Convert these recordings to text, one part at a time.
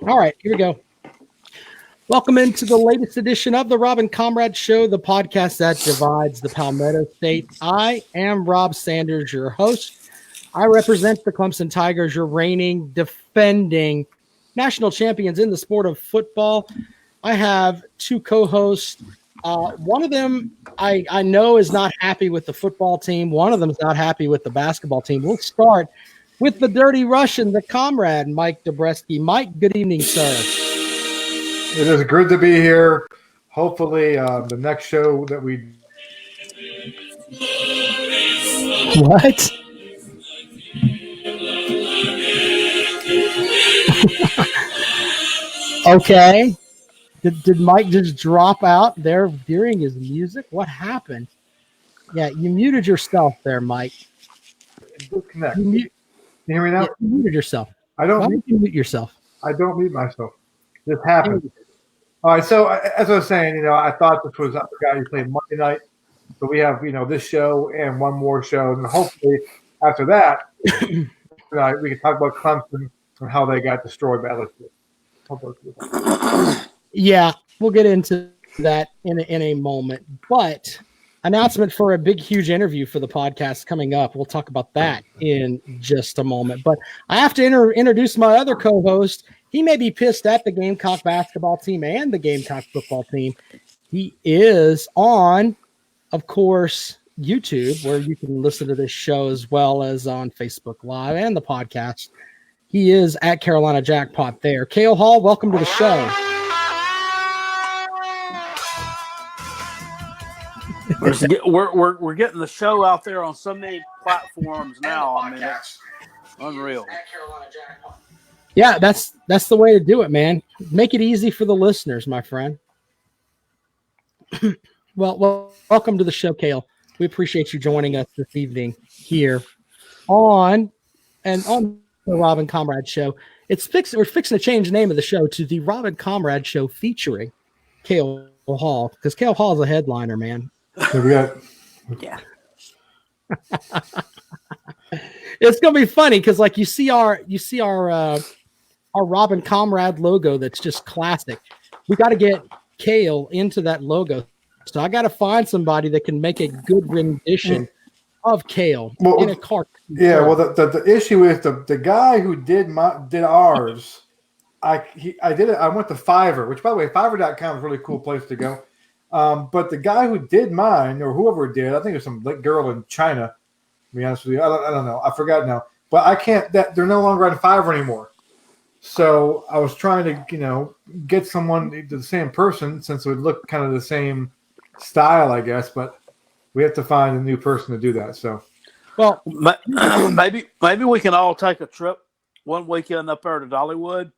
All right, here we go. Welcome into the latest edition of the Rob and Comrade Show, the podcast that divides the Palmetto State. I am Rob Sanders, your host. I represent the Clemson Tigers, your reigning, defending national champions in the sport of football. I have two co-hosts. One of them I know is not happy with the football team. One of them is not happy with the basketball team. We'll start with the Dirty Russian, the Comrade, Mike Dobreski. Mike, good evening, sir. It is good to be here. Hopefully, the next show that we... What? Okay. Did Mike just drop out there during his music? What happened? Yeah, you muted yourself there, Mike. Disconnect. Can you hear me now? Yeah, you muted yourself. I don't. Why did you mute yourself? I don't mute myself. This happened. All right. So as I was saying, I thought this was, I forgot you played Monday night. So we have, this show and one more show, and hopefully after that, we can talk about Clemson and how they got destroyed by LSU. Yeah, we'll get into that in a moment. But announcement for a big, huge interview for the podcast coming up. We'll talk about that in just a moment. But I have to introduce my other co-host. He may be pissed at the Gamecock basketball team and the Gamecock football team. He is on, of course, YouTube, where you can listen to this show as well as on Facebook Live and the podcast. He is at Carolina Jackpot there. Cale Hall, welcome to the show. We're getting the show out there on so many platforms now. I mean, it's unreal. Yeah, that's the way to do it, man. Make it easy for the listeners, my friend. Well, welcome to the show, Cale. We appreciate you joining us this evening here on the Rob and Comrade Show. We're fixing to change the name of the show to the Rob and Comrade Show featuring Cale Hall, because Cale Hall is a headliner, man. Yeah. It's gonna be funny because like you see our Rob and Comrade logo that's just classic. We got to get Cale into that logo, so I got to find somebody that can make a good rendition of Cale in a cartoon. Yeah, well, the issue is the guy who did ours. I did it. I went to Fiverr, which by the way, Fiverr.com is a really cool place to go. But the guy who did mine, or whoever did, I think it was some girl in China. To be honest with you, I don't know. I forgot now. But I can't. They're no longer on Fiverr anymore. So I was trying to, get someone, the same person, since it would look kind of the same style, I guess. But we have to find a new person to do that. So, well, maybe we can all take a trip one weekend up there to Dollywood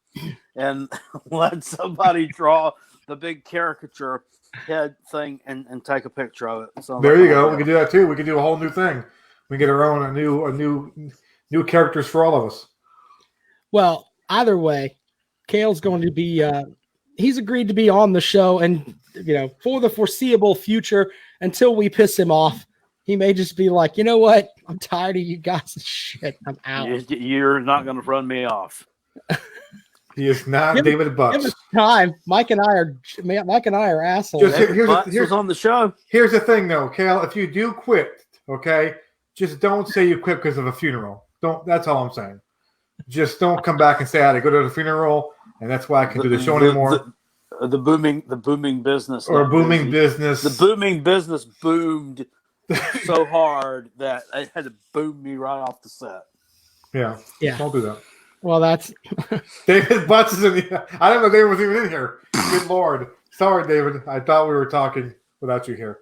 and let somebody draw the big caricature head thing and take a picture of it. So there you go. We can do that too. We can do a whole new thing. We get our own new characters for all of us. Well, either way, Cale's going to be he's agreed to be on the show, and for the foreseeable future until we piss him off. He may just be like, you know what? I'm tired of you guys. Shit, I'm out. You're not going to run me off. He is not David Bucks. Give us time. Mike and I are assholes. Here's on the show. Here's the thing, though, Cale. If you do quit, okay, just don't say you quit because of a funeral. Don't. That's all I'm saying. Just don't come back and say I had to go to the funeral, and that's why I can do the show anymore. The booming business. Or booming business. The booming business boomed so hard that it had to boom me right off the set. Yeah. Don't do that. Well, that's David Butts is in the. I didn't know David was even in here. Good Lord. Sorry, David. I thought we were talking without you here.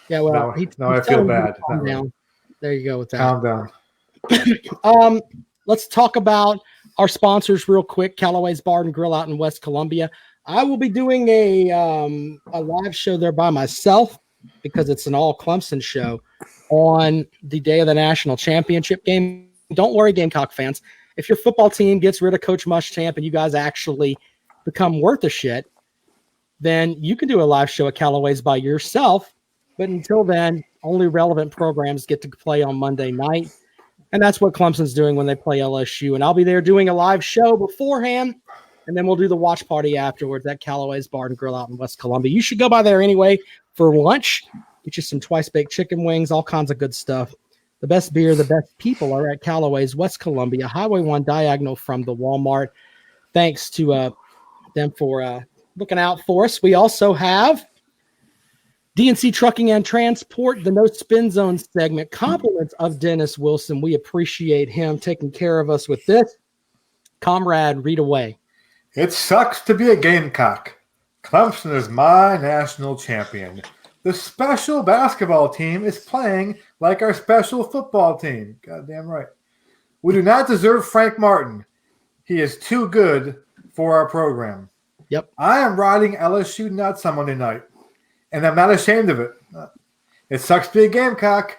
Yeah, well, now I feel bad. Calm down. There you go with that. Calm down. Let's talk about our sponsors real quick. Callaway's Bar and Grill out in West Columbia. I will be doing a live show there by myself because it's an all Clemson show on the day of the national championship game. Don't worry, Gamecock fans. If your football team gets rid of Coach Muschamp and you guys actually become worth a shit, then you can do a live show at Callaway's by yourself. But until then, only relevant programs get to play on Monday night. And that's what Clemson's doing when they play LSU. And I'll be there doing a live show beforehand, and then we'll do the watch party afterwards at Callaway's Bar and Grill out in West Columbia. You should go by there anyway for lunch. Get you some twice-baked chicken wings, all kinds of good stuff. The best beer, the best people are at Callaway's West Columbia, Highway 1 diagonal from the Walmart. Thanks to them for looking out for us. We also have DNC Trucking and Transport, the No Spin Zone segment. Compliments of Dennis Wilson. We appreciate him taking care of us with this. Comrade, read away. It sucks to be a Gamecock. Clemson is my national champion. The special basketball team is playing like our special football team. Goddamn right. We do not deserve Frank Martin. He is too good for our program. Yep. I am riding LSU nuts on Monday night, and I'm not ashamed of it. It sucks to be a Gamecock.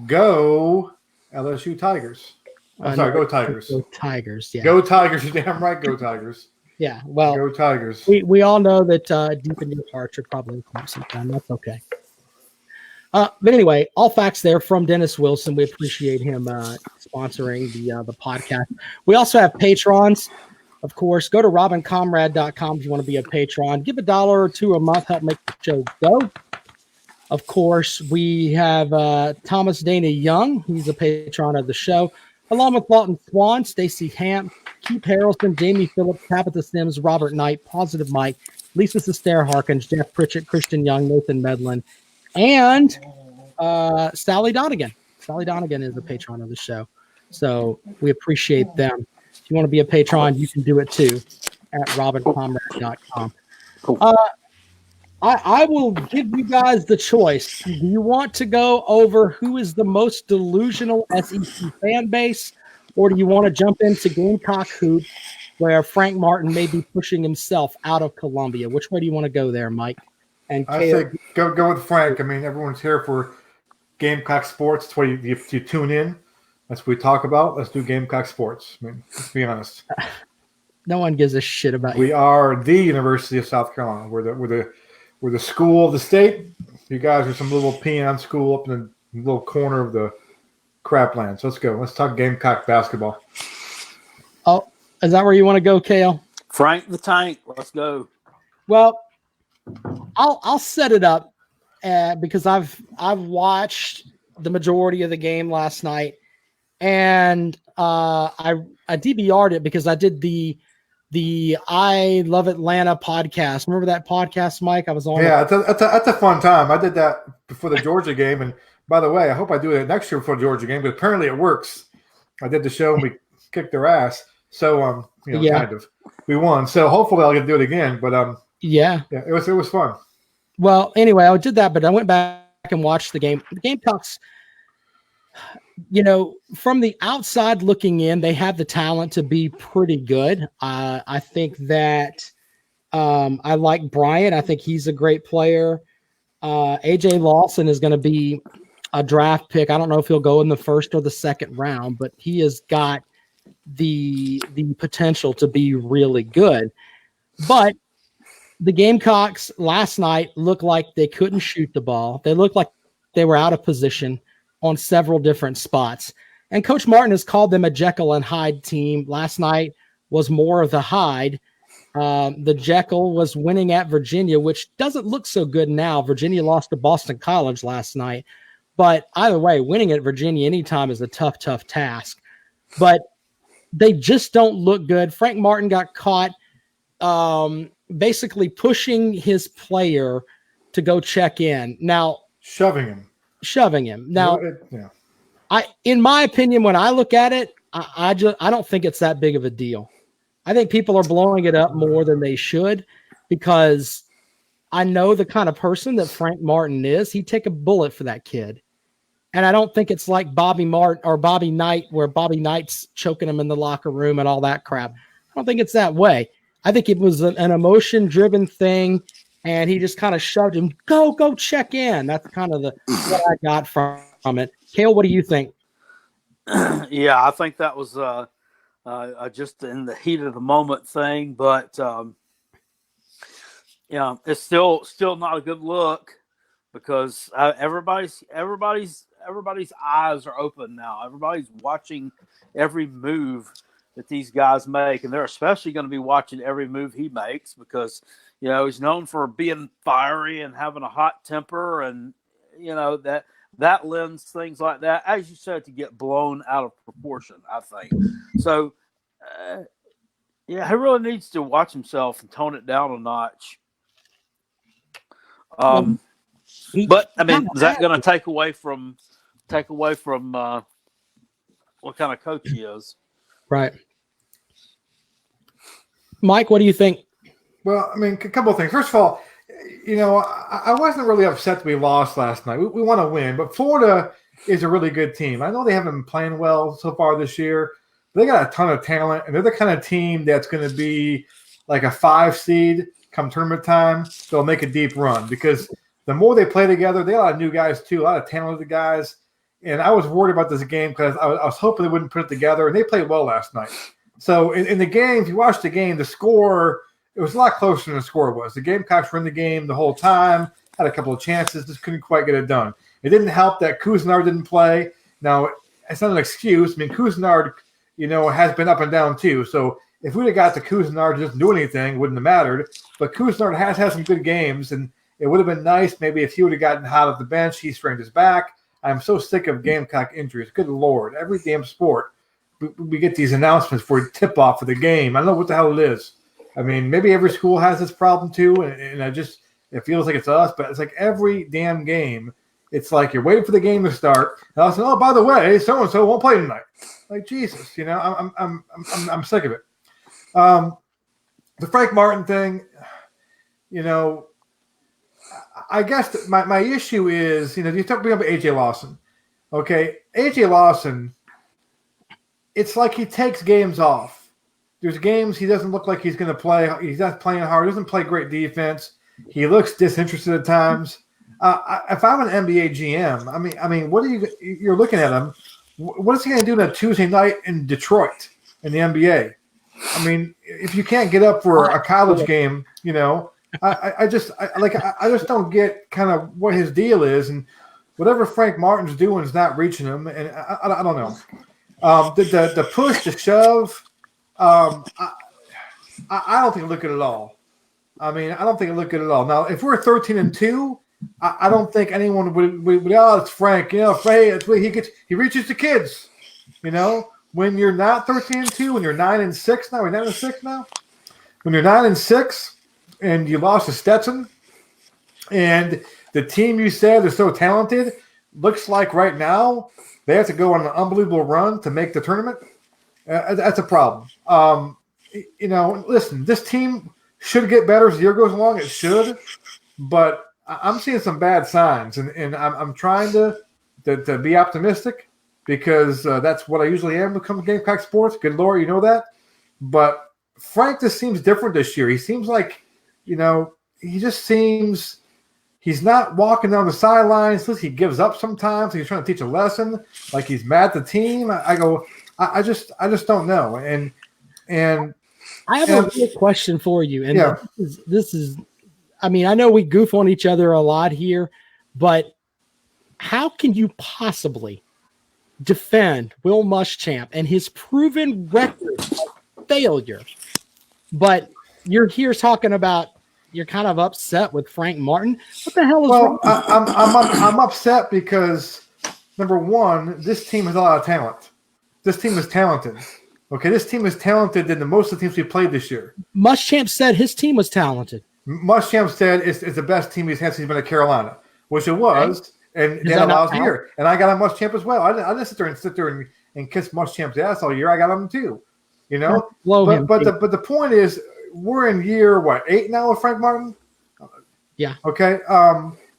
Go LSU Tigers. I'm sorry, go Tigers. Go Tigers, yeah. Go Tigers. You're damn right, go Tigers. Yeah, well, go Tigers. We all know that deep in your heart, you're probably a Clemson fan. That's okay. But anyway, all facts there from Dennis Wilson. We appreciate him sponsoring the podcast. We also have patrons. Of course, go to robincomrade.com if you want to be a patron. Give $1 or $2 a month, help make the show go. Of course, we have Thomas Dana Young. He's a patron of the show, along with Lawton Swan, Stacey Hamp, Keith Harrelson, Jamie Phillips, Tabitha Sims, Robert Knight, Positive Mike, Lisa Sester Harkins, Jeff Pritchett, Christian Young, Nathan Medlin, and Sally Donegan. Sally Donegan is a patron of the show. So we appreciate them. If you want to be a patron, you can do it too at robincomrade.com. I will give you guys the choice. Do you want to go over who is the most delusional SEC fan base, or do you want to jump into Gamecock Hoop, where Frank Martin may be pushing himself out of Columbia? Which way do you want to go there, Mike? And I say go with Frank. I mean, everyone's here for Gamecock sports. That's why you tune in. That's what we talk about. Let's do Gamecock sports. I mean, let's be honest. No one gives a shit about you. We are the University of South Carolina. We're the school of the state. You guys are some little peon school up in the little corner of the craplands. Let's go. Let's talk Gamecock basketball. Oh, is that where you want to go, Kale? Frank the Tank. Let's go. Well, I'll set it up because I've watched the majority of the game last night, and I DVR'd it because I did the I Love Atlanta podcast. Remember that podcast, Mike? I was on. Yeah, that's a fun time. I did that before the Georgia game, and by the way, I hope I do it next year before the Georgia game. But apparently, it works. I did the show and we kicked their ass. So kind of, we won. So hopefully, I'll get to do it again. But yeah, it was fun. Well, anyway, I did that, but I went back and watched the game. The Gamecocks, from the outside looking in, they have the talent to be pretty good. I think that I like Bryant. I think he's a great player. AJ Lawson is going to be a draft pick. I don't know if he'll go in the first or the second round, but he has got the potential to be really good. But the Gamecocks last night looked like they couldn't shoot the ball. They looked like they were out of position on several different spots. And Coach Martin has called them a Jekyll and Hyde team. Last night was more of the Hyde. The Jekyll was winning at Virginia, which doesn't look so good now. Virginia lost to Boston College last night. But either way, winning at Virginia anytime is a tough task. But they just don't look good. Frank Martin got caught basically pushing his player to go check in. Now, shoving him. Now, in my opinion, when I look at it, I don't think it's that big of a deal. I think people are blowing it up more than they should because I know the kind of person that Frank Martin is. He'd take a bullet for that kid. And I don't think it's like Bobby Martin or Bobby Knight, where Bobby Knight's choking him in the locker room and all that crap. I don't think it's that way. I think it was an emotion-driven thing, and he just kind of shoved him. Go check in. That's kind of what I got from it. Cale, what do you think? Yeah, I think that was just in the heat of the moment thing, but it's still not a good look because everybody's everybody's eyes are open now. Everybody's watching every move that these guys make, and they're especially going to be watching every move he makes because, he's known for being fiery and having a hot temper, and, that lends things like that, as you said, to get blown out of proportion, I think. So, he really needs to watch himself and tone it down a notch. But I mean, is that going to take away from what kind of coach he is? Right. Mike, what do you think? Well, I mean, a couple of things. First of all, I wasn't really upset that we lost last night. We want to win, but Florida is a really good team. I know they haven't been playing well so far this year. They got a ton of talent, and they're the kind of team that's going to be like a 5 seed come tournament time. They'll make a deep run because the more they play together, they got a lot of new guys too, a lot of talented guys. And I was worried about this game because I was hoping they wouldn't put it together, and they played well last night. So in the game, if you watch the game, the score, it was a lot closer than the score was. The Gamecocks were in the game the whole time, had a couple of chances, just couldn't quite get it done. It didn't help that Cousinard didn't play. Now, it's not an excuse. I mean, Cousinard, has been up and down too. So if we'd have got the Cousinard to just do anything, it wouldn't have mattered. But Cousinard has had some good games, and it would have been nice maybe if he would have gotten hot off the bench. He strained his back. I'm so sick of Gamecock injuries. Good Lord. Every damn sport, we get these announcements for tip-off of the game. I don't know what the hell it is. I mean, maybe every school has this problem too, and it feels like it's us, but it's like every damn game, it's like you're waiting for the game to start, and I'll say, oh, by the way, so-and-so won't play tonight. Like, Jesus, I'm sick of it. The Frank Martin thing, I guess my issue is, you bring up A.J. Lawson. Okay, A.J. Lawson, it's like he takes games off. There's games he doesn't look like he's going to play. He's not playing hard. He doesn't play great defense. He looks disinterested at times. If I'm an NBA GM, I mean, what are you're looking at him? What is he going to do on a Tuesday night in Detroit in the NBA? I mean, if you can't get up for a college game, I just don't get kind of what his deal is, and whatever Frank Martin's doing is not reaching him, and I don't know. The push, the shove, I don't think it looked good at all. I mean, I don't think it looked good at all. Now, if we're 13-2, I don't think anyone would it's Frank. Frank, he reaches the kids. When you're not 13-2, when you're 9-6 now, we're 9-6 now. When you're 9-6 and you lost to Stetson, and the team you said is so talented, looks like right now they have to go on an unbelievable run to make the tournament. That's a problem. Listen, this team should get better as the year goes along. It should, but I'm seeing some bad signs, and I'm trying to be optimistic because that's what I usually am when it comes to Gamecock sports. Good Lord, you know that. But Frank just seems different this year. He seems like, he just seems he's not walking down the sidelines. He gives up sometimes. He's trying to teach a lesson, like he's mad at the team. I just don't know. And I have a real question for you. And this is, I mean, I know we goof on each other a lot here, but how can you possibly defend Will Muschamp and his proven record of failure? But you're here talking about you're kind of upset with Frank Martin. What the hell is wrong? I'm upset because, number one, this team has a lot of talent. This team is talented. Okay, this team is talented than most of the teams we played this year. Muschamp said his team was talented. Muschamp said it's the best team he's had since he's been at Carolina, which it was, and that allows me here. And I got on Muschamp as well. I didn't sit there and kiss Muschamp's ass all year. I got him too, But the point is, we're in year 8 now with Frank Martin. Yeah. Okay.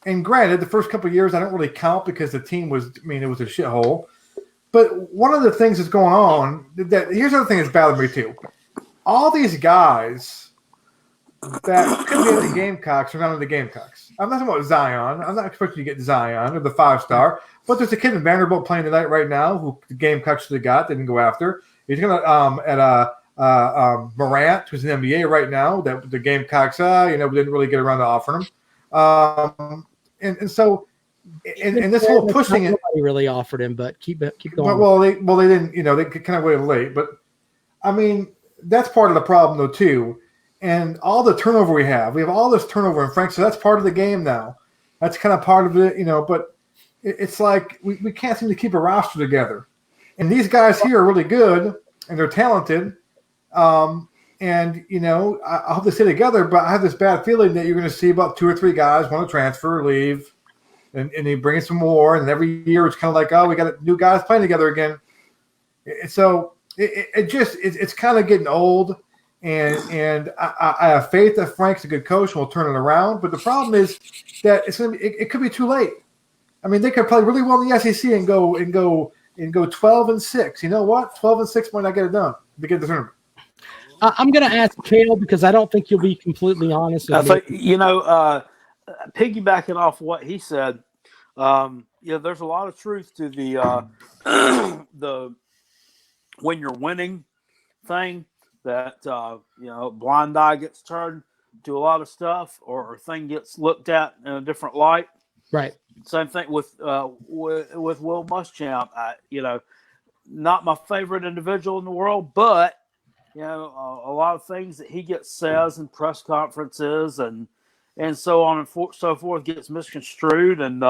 And granted, the first couple of years I don't really count because the team was, it was a shithole. But one of the things that's going on, here's the other thing that's bothering me too. All these guys that could be in the Gamecocks are not in the Gamecocks. I'm not talking about Zion. I'm not expecting you to get Zion or the 5-star. But there's a kid in Vanderbilt playing tonight right now who the Gamecocks should have got, didn't go after. He's going to Morant, who's in the NBA right now, that the Gamecocks, we didn't really get around to offering him. And so and this whole pushing it. Nobody really offered him, but keep going. Well, they didn't. They kind of waited late, but I mean that's part of the problem though too. And all the turnover we have all this turnover in Frank, so that's part of the game now. That's kind of part of it, but it's like we can't seem to keep a roster together. And these guys here are really good and they're talented. And I hope they stay together, but I have this bad feeling that you're going to see about 2 or 3 guys want to transfer, leave, and they bring in some more. And every year it's kind of like, oh, we got new guys playing together again. So it's kind of getting old. And I have faith that Frank's a good coach and will turn it around. But the problem is that it could be too late. I mean, they could play really well in the SEC and go 12-6. You know what? 12-6 might not get it done to get the tournament. I'm going to ask Cale because I don't think you'll be completely honest. I think piggybacking off what he said. There's a lot of truth to the the when you're winning thing. That blind eye gets turned to a lot of stuff, or a thing gets looked at in a different light. Right. Same thing with Will Muschamp. Not my favorite individual in the world, but a lot of things that he says in press conferences and so on and so forth gets misconstrued and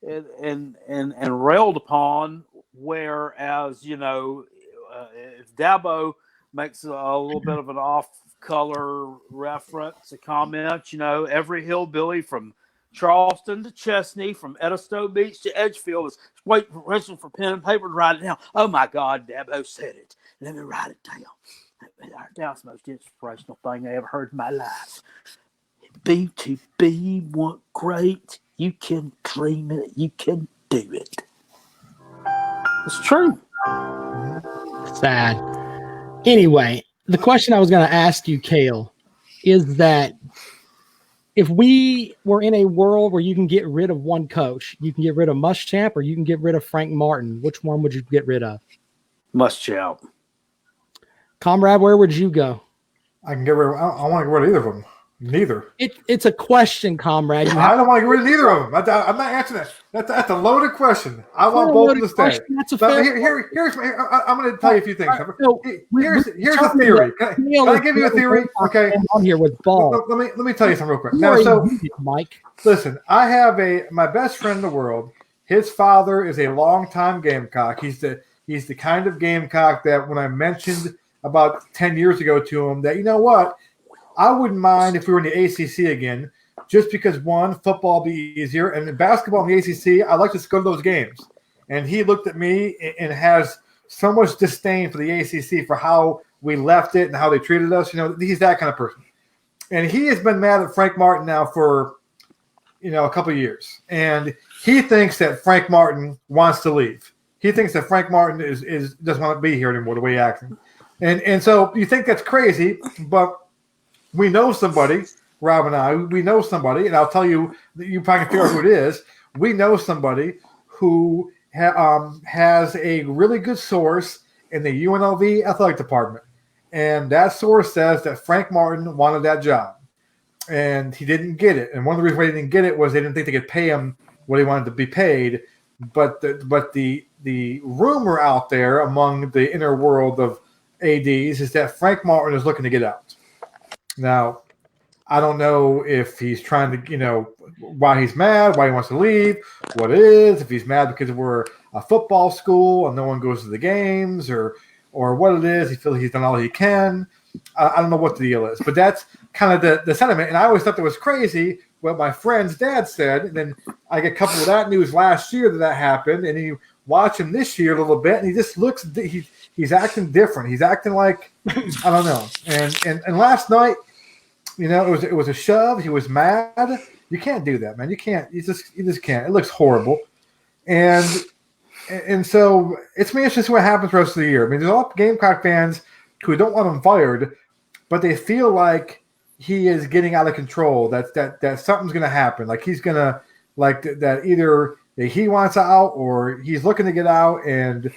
railed upon. Whereas if Dabo makes a little bit of an off-color reference, a comment. Every hillbilly from Charleston to Chesney, from Edisto Beach to Edgefield is waiting for pen and paper to write it down. Oh, my God, Dabo said it. Let me write it down. That's the most inspirational thing I ever heard in my life. B2B want great. You can dream it. You can do it. It's true. Sad. Anyway, the question I was going to ask you, Cale, is that if we were in a world where you can get rid of one coach, you can get rid of Muschamp or you can get rid of Frank Martin, which one would you get rid of? Muschamp. Comrade, where would you go? I can get rid of. I want to get rid of either of them. Neither. It's a question, Comrade. I don't want to get rid of neither of them. I'm not answering that. That's a loaded question. I want both of them to stay. That's a fair I'm going to tell you a few things. Here's the theory. Can I give you a theory? Okay. On here with ball. Let me tell you something real quick. Now, Mike. Listen, I have my best friend in the world. His father is a longtime Gamecock. He's the kind of Gamecock that when I mentioned about 10 years ago to him that, you know what, I wouldn't mind if we were in the ACC again, just because, one, football would be easier, and in basketball in the ACC, I like to go to those games. And he looked at me and has so much disdain for the ACC for how we left it and how they treated us. He's that kind of person. And he has been mad at Frank Martin now for, a couple of years. And he thinks that Frank Martin wants to leave. He thinks that Frank Martin doesn't want to be here anymore, the way he's acting. And so you think that's crazy, but we know somebody, Rob and I, and I'll tell you, you probably can figure out who it is. We know somebody who has a really good source in the UNLV athletic department. And that source says that Frank Martin wanted that job. And he didn't get it. And one of the reasons why he didn't get it was they didn't think they could pay him what he wanted to be paid. But the rumor out there among the inner world of ADs is that Frank Martin is looking to get out. Now, I don't know if he's trying to, why he's mad, why he wants to leave, what it is, if he's mad because we're a football school and no one goes to the games or what it is. He feels he's done all he can. I don't know what the deal is, but that's kind of the sentiment. And I always thought that was crazy what my friend's dad said. And then I get coupled with that news last year that happened. And you watch him this year a little bit, and he just looks he's acting different. He's acting like, I don't know. And last night, it was a shove. He was mad. You can't do that, man. You can't. You just can't. It looks horrible. And so it's me interested to see what happens the rest of the year. I mean, there's a lot of Gamecock fans who don't want him fired, but they feel like he is getting out of control. That something's going to happen. Like he's going to that either he wants out or he's looking to get out, and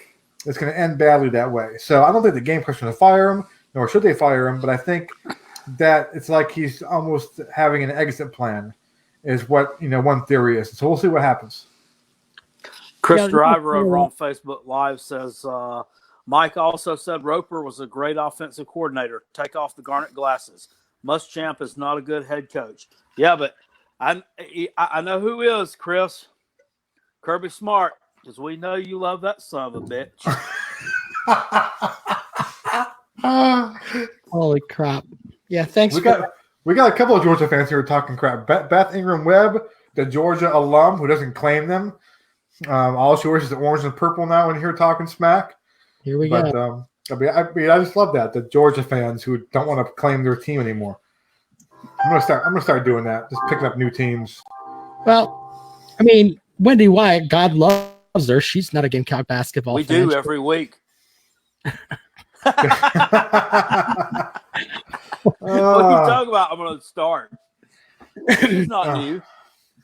it's going to end badly that way. So I don't think the Gamecocks are going to fire him, nor should they fire him. But I think that it's like he's almost having an exit plan is what one theory is. So we'll see what happens. Chris Yeah, Driver over on Facebook Live says, Mike also said Roper was a great offensive coordinator. Take off the garnet glasses. Muschamp is not a good head coach. Yeah, but I know who is, Chris. Kirby Smart, because we know you love that son of a bitch. Holy crap. Yeah, thanks. We got a couple of Georgia fans here talking crap. Beth Ingram Webb, the Georgia alum who doesn't claim them. All she wears is the orange and purple now in here talking smack. Here we go. I just love that, the Georgia fans who don't want to claim their team anymore. I'm gonna start doing that. Just picking up new teams. Well, I mean, Wendy Wyatt, God loves her. She's not a Gamecock basketball We fan. do every week. What are you talking about? I'm going to start. It's not new.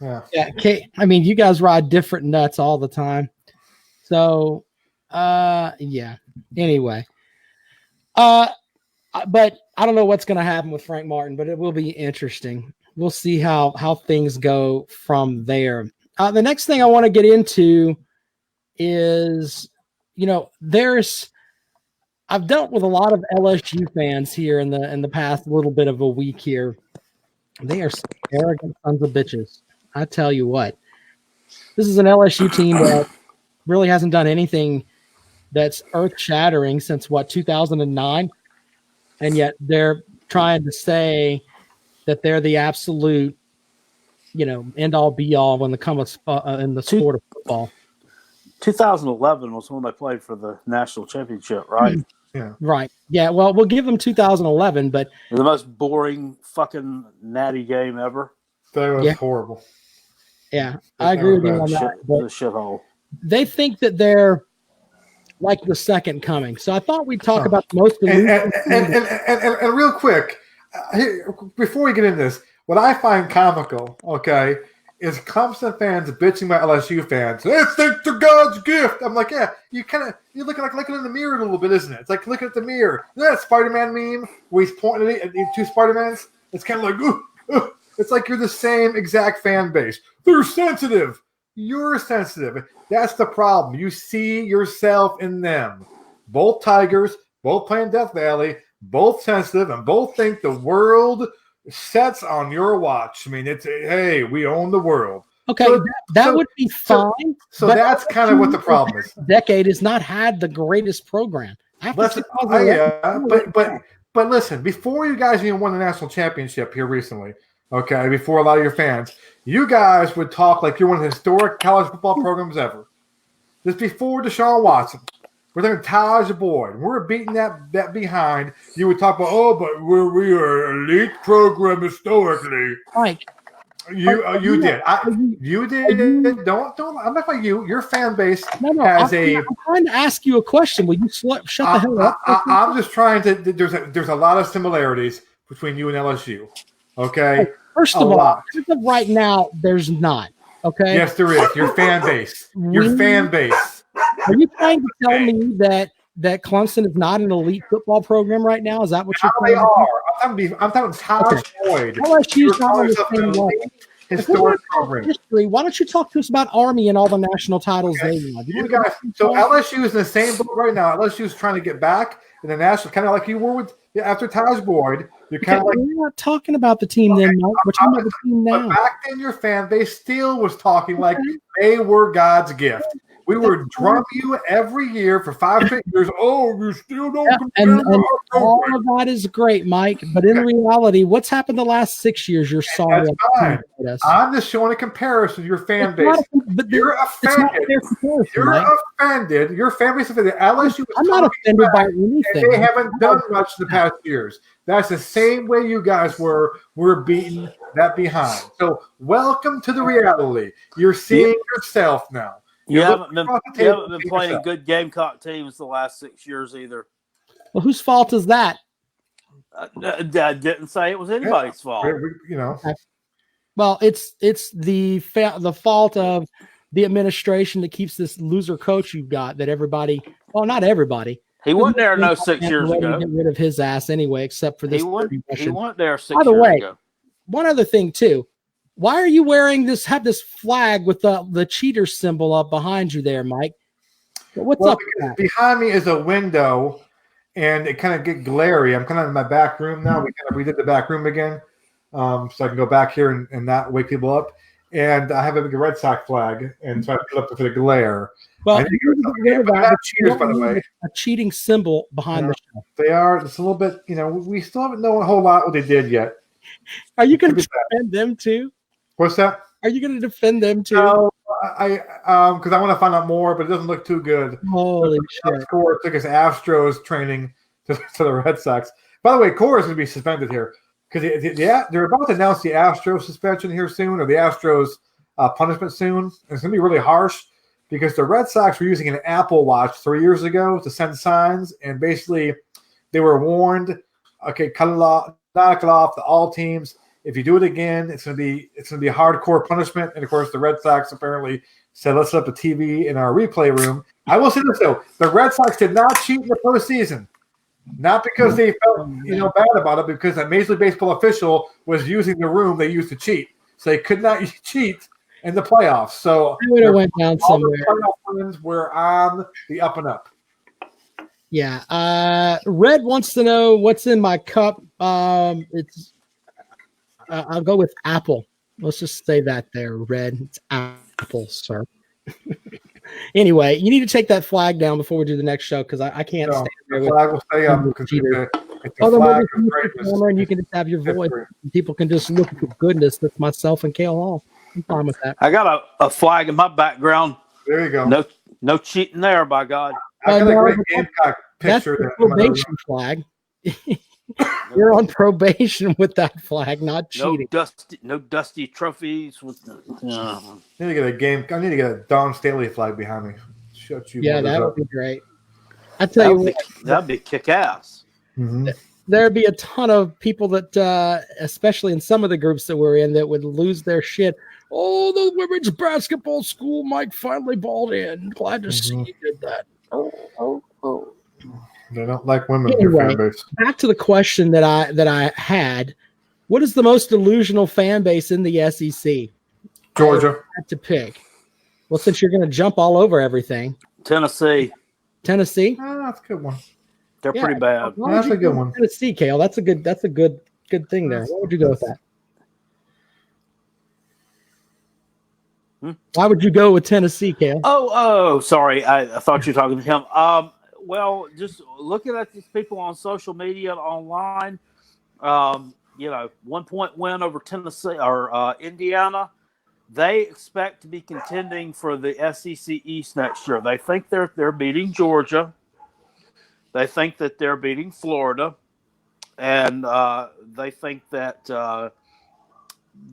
Yeah, Kate. I mean, you guys ride different nuts all the time. So, yeah. Anyway, but I don't know what's going to happen with Frank Martin, but it will be interesting. We'll see how things go from there. The next thing I want to get into is, I've dealt with a lot of LSU fans here in the past little bit of a week here. They are some arrogant sons of bitches. I tell you what, this is an LSU team that really hasn't done anything that's earth-shattering since 2009, and yet they're trying to say that they're the absolute, end-all be-all when it comes in the sport of football. 2011 was when they played for the national championship, right? Yeah. Right. Yeah. Well, we'll give them 2011, but the most boring fucking natty game ever. That was horrible. Yeah, I agree with you on that. The shithole. They think that they're like the second coming. So I thought we'd talk about most of and real quick, before we get into this, what I find comical, okay, is Clemson fans bitching about LSU fans. They think they're God's gift. I'm like, yeah, you're looking in the mirror a little bit, isn't it? It's like looking at the mirror. You know that Spider-Man meme where he's pointing at two Spider-Mans? It's kind of like, ooh. It's like you're the same exact fan base. They're sensitive. You're sensitive. That's the problem. You see yourself in them. Both Tigers, both playing Death Valley, both sensitive, and both think the world sets on your watch. I mean, hey, we own the world. Okay, that would be fine. So that's kind of what the problem is. Decade has not had the greatest program. But listen, before you guys even won the national championship here recently, okay, before a lot of your fans, you guys would talk like you're one of the historic college football programs ever. This before Deshaun Watson. We're thinking Taj Boyd. We're beating that behind. You would talk about, but we are an elite program historically. Mike, you did. You did. Don't. I'm not like you. Your fan base has I'm trying to ask you a question. Will you shut the hell up? I'm just trying to. There's a lot of similarities between you and LSU. Okay. First of all, as of right now, there's not. Okay. Yes, there is. Your fan base. Your fan base. Are you trying to tell me that Clemson is not an elite football program right now? Is that what you're saying? They are. I'm talking Taj Boyd. LSU's not on the same level. Historic program. History. Why don't you talk to us about Army and all the national titles they won? So LSU is in the same boat right now. LSU is trying to get back in the national, kind of like you were with after Taj Boyd. You're kind of like we're not talking about the team then, Mike. We're talking about the team now. But back then, your fan base still was talking like they were God's gift. We would drum you every year for 5 years. Oh, you still don't compare. And all of that is great, Mike. But in reality, what's happened the last 6 years? You're sorry. That's fine. I'm just showing a comparison to your fan base. But you're offended. You're offended. Your fan base is offended. LSU. I'm not offended by anything. They haven't done much in the past years. That's the same way you guys were beating that behind. So welcome to the reality. You're seeing yourself now. You haven't been playing good Gamecock teams the last 6 years either. Well, whose fault is that? I didn't say it was anybody's fault. Well, it's the fault of the administration that keeps this loser coach you've got. That everybody, well, not everybody. He wasn't there 6 years ago. Get rid of his ass anyway, except for this. He wasn't there 6 years ago. By the way, one other thing too. Why are you wearing this? Have this flag with the cheater symbol up behind you there, Mike? What's up with that? Behind me is a window, and it kind of get glary. I'm kind of in my back room now. We kind of redid the back room again, so I can go back here and not wake people up. And I have a big Red Sox flag, and so I put up for the glare. Well, cheaters, by the way. A cheating symbol behind the show. They are. It's a little bit. We still haven't known a whole lot what they did yet. Are you going to defend them too? What's that? Are you going to defend them too? No, because I want to find out more, but it doesn't look too good. Holy shit! Core took his Astros training to the Red Sox. By the way, Core is going to be suspended here because they're about to announce the Astros suspension here soon, or the Astros punishment soon. It's going to be really harsh because the Red Sox were using an Apple Watch 3 years ago to send signs, and basically they were warned, okay, knock it off to all teams. If you do it again, it's gonna be a hardcore punishment. And of course, the Red Sox apparently said, "Let's set up a TV in our replay room." I will say this though: the Red Sox did not cheat in the postseason, not because they felt bad about it, because a Major League Baseball official was using the room they used to cheat, so they could not cheat in the playoffs. So it would have went down somewhere. The playoff wins were on the up and up. Yeah. Red wants to know what's in my cup. I'll go with apple. Let's just say that there, Red. It's apple, sir. Anyway, you need to take that flag down before we do the next show because I can't stand there. The flag will stay up because it's a flag of greatness. And you can just have your voice. And people can just look at the goodness that's myself and Kale Hall. I'm fine with that. I got a flag in my background. There you go. No cheating there, by God. I got a great Gamecock picture. That's the probation flag. You're on probation with that flag, not cheating. No dusty trophies. I need to get a game. I need to get a Don Staley flag behind me. Shut you. Yeah, that would be great. I tell you, that'd be kick ass. Mm-hmm. There'd be a ton of people that, especially in some of the groups that we're in, that would lose their shit. Oh, the women's basketball school Mike finally balled in. Glad to see you did that. Oh. They don't like women. Anyway, fan base. Back to the question that I had. What is the most delusional fan base in the SEC? Georgia. I had to pick. Well, since you're going to jump all over everything. Tennessee. Oh, that's a good one. They're pretty bad. That's a good one. Tennessee, Kale. That's a good thing there. What would you go with that? Why would you go with Tennessee, Kale? Oh, sorry. I thought you were talking to him. Well, just looking at these people on social media and online, 1 point win over Tennessee or Indiana. They expect to be contending for the SEC East next year. They think they're beating Georgia. They think that they're beating Florida, and they think that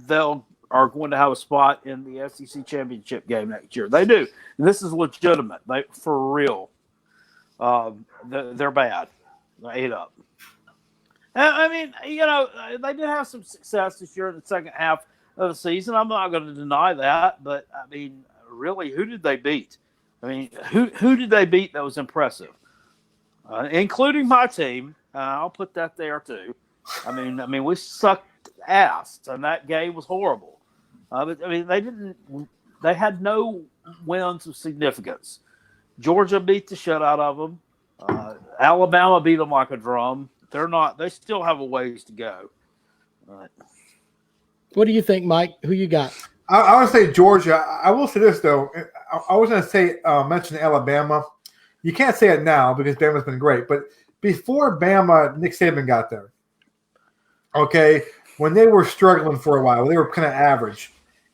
they'll are going to have a spot in the SEC championship game next year. They do. And this is legitimate. They for real. They're bad. They ate up. I mean, they did have some success this year in the second half of the season. I'm not going to deny that, but I mean, really, who did they beat? I mean, who did they beat that was impressive? Including my team. I'll put that there too. I mean, we sucked ass, and that game was horrible. But I mean, they had no wins of significance. Georgia beat the shit out of them. Alabama beat them like a drum. They still have a ways to go. What do you think, Mike? Who you got? I would say Georgia. I will say this, though. I was going to say, mention Alabama. You can't say it now because Bama's been great. But before Bama, Nick Saban got there, okay, when they were struggling for a while, they were kind of average.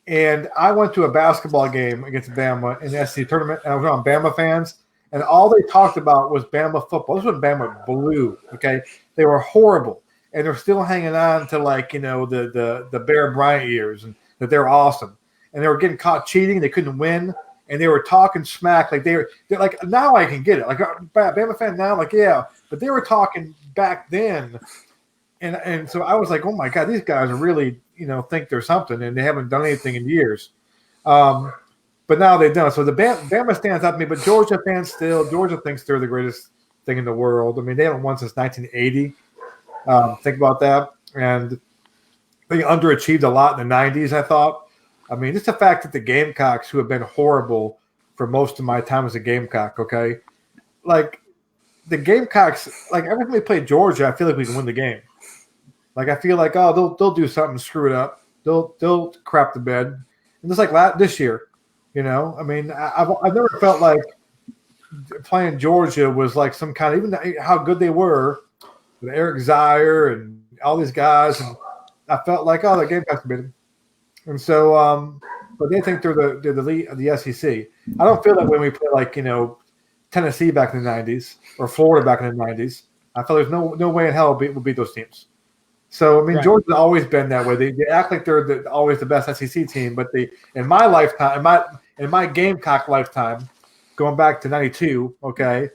And I went to a basketball game against Bama in the SEC tournament, and I was on Bama fans, and all they talked about was Bama football. This was when Bama blew, okay? They were horrible, and they're still hanging on to, the Bear Bryant years, and that they're awesome. And they were getting caught cheating. They couldn't win, and they were talking smack. They're like, now I can get it. Like, Bama fan now, yeah. But they were talking back then, and so I was like, oh, my God, these guys are really – think they're something, and they haven't done anything in years. But now they've done it. So the Bama stands out to me, but Georgia thinks they're the greatest thing in the world. I mean, they haven't won since 1980. Think about that. And they underachieved a lot in the 90s, I thought. I mean, just the fact that the Gamecocks, who have been horrible for most of my time as a Gamecock, okay? Like, the Gamecocks, like, every time we play Georgia, I feel like we can win the game. Like, I feel like, oh, they'll do something, screw it up. They'll crap the bed. And just like this year, you know? I mean, I've never felt like playing Georgia was like some kind of, even how good they were with Eric Zier and all these guys, and I felt like, oh, the Gamecocks beat them. And so, but they think they're the lead of the SEC. I don't feel that when we play like, you know, Tennessee back in the 90s or Florida back in the 90s. I feel there's no way in hell we'll beat those teams. So, I mean, right. Georgia's always been that way. They act like they're always the best SEC team, but in my lifetime, in my Gamecock lifetime, going back to 92, okay,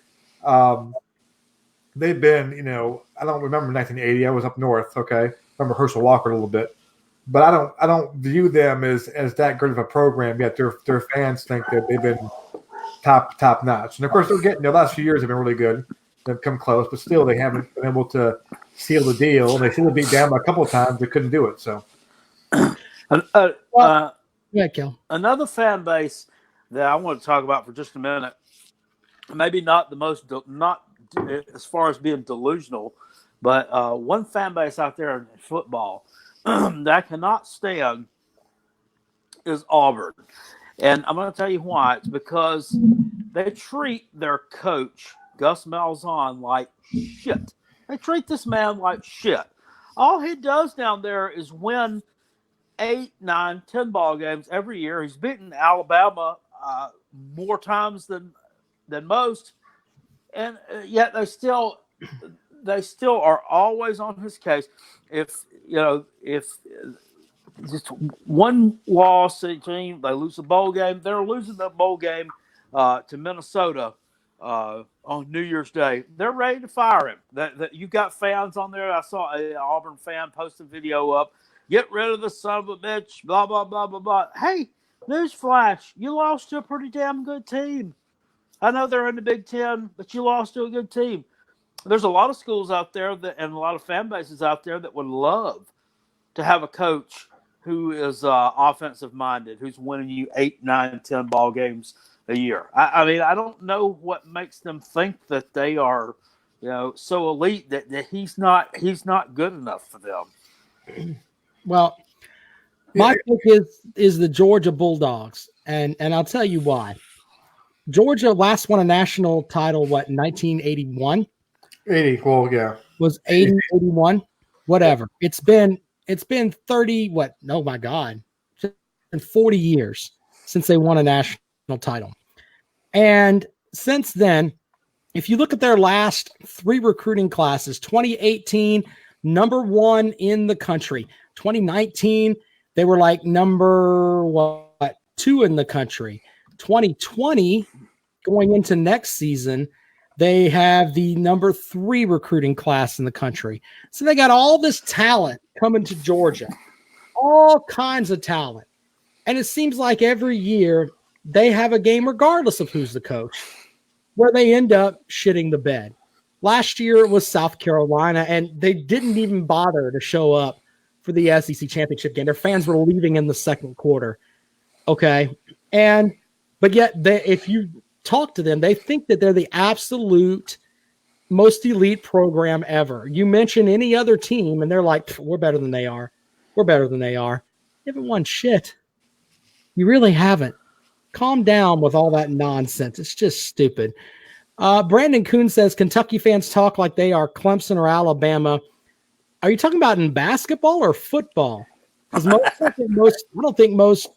they've been, you know, I don't remember 1980. I was up north, okay. I remember Herschel Walker a little bit. But I don't view them as that good of a program yet. Their fans think that they've been top notch. And of course, their last few years have been really good. They've come close, but still they haven't been able to seal the deal. They seem to beat down a couple of times. They couldn't do it. So, yeah, Kel. Another fan base that I want to talk about for just a minute. Maybe not the most, not as far as being delusional, but one fan base out there in football that I cannot stand is Auburn. And I'm going to tell you why. It's because they treat their coach, Gus Malzahn, like shit. They treat this man like shit. All he does down there is win 8, 9, 10 ball games every year. He's beaten Alabama more times than most. And yet they still are always on his case. If just one loss team, they lose a bowl game. They're losing the bowl game to Minnesota on New Year's Day. They're ready to fire him. That you got fans on there. I saw an Auburn fan post a video up. Get rid of the son of a bitch. Blah blah blah blah blah. Hey, newsflash! You lost to a pretty damn good team. I know they're in the Big Ten, but you lost to a good team. There's a lot of schools out there and a lot of fan bases out there that would love to have a coach who is offensive minded, who's winning you 8, 9, 10 ball games a year. I mean, I don't know what makes them think that they are, so elite that he's not good enough for them. Well, my pick is the Georgia Bulldogs, and I'll tell you why. Georgia last won a national title, 1981? 80, well, yeah. Was 80, 81? Whatever. It's been 30, oh my God, it's been 40 years since they won a national title. And since then, if you look at their last 3 recruiting classes, 2018, number 1 in the country. 2019, they were like number 2 in the country. 2020, going into next season, they have the number 3 recruiting class in the country. So they got all this talent coming to Georgia, all kinds of talent. And it seems like every year they have a game, regardless of who's the coach, where they end up shitting the bed. Last year it was South Carolina, and they didn't even bother to show up for the SEC championship game. Their fans were leaving in the second quarter. Okay. But yet if you talk to them, they think that they're the absolute most elite program ever. You mention any other team and they're like, we're better than they are. We're better than they are. You haven't won shit. You really haven't. Calm down with all that nonsense. It's just stupid. Brandon Kuhn says Kentucky fans talk like they are Clemson or Alabama. Are you talking about in basketball or football? Because I don't think most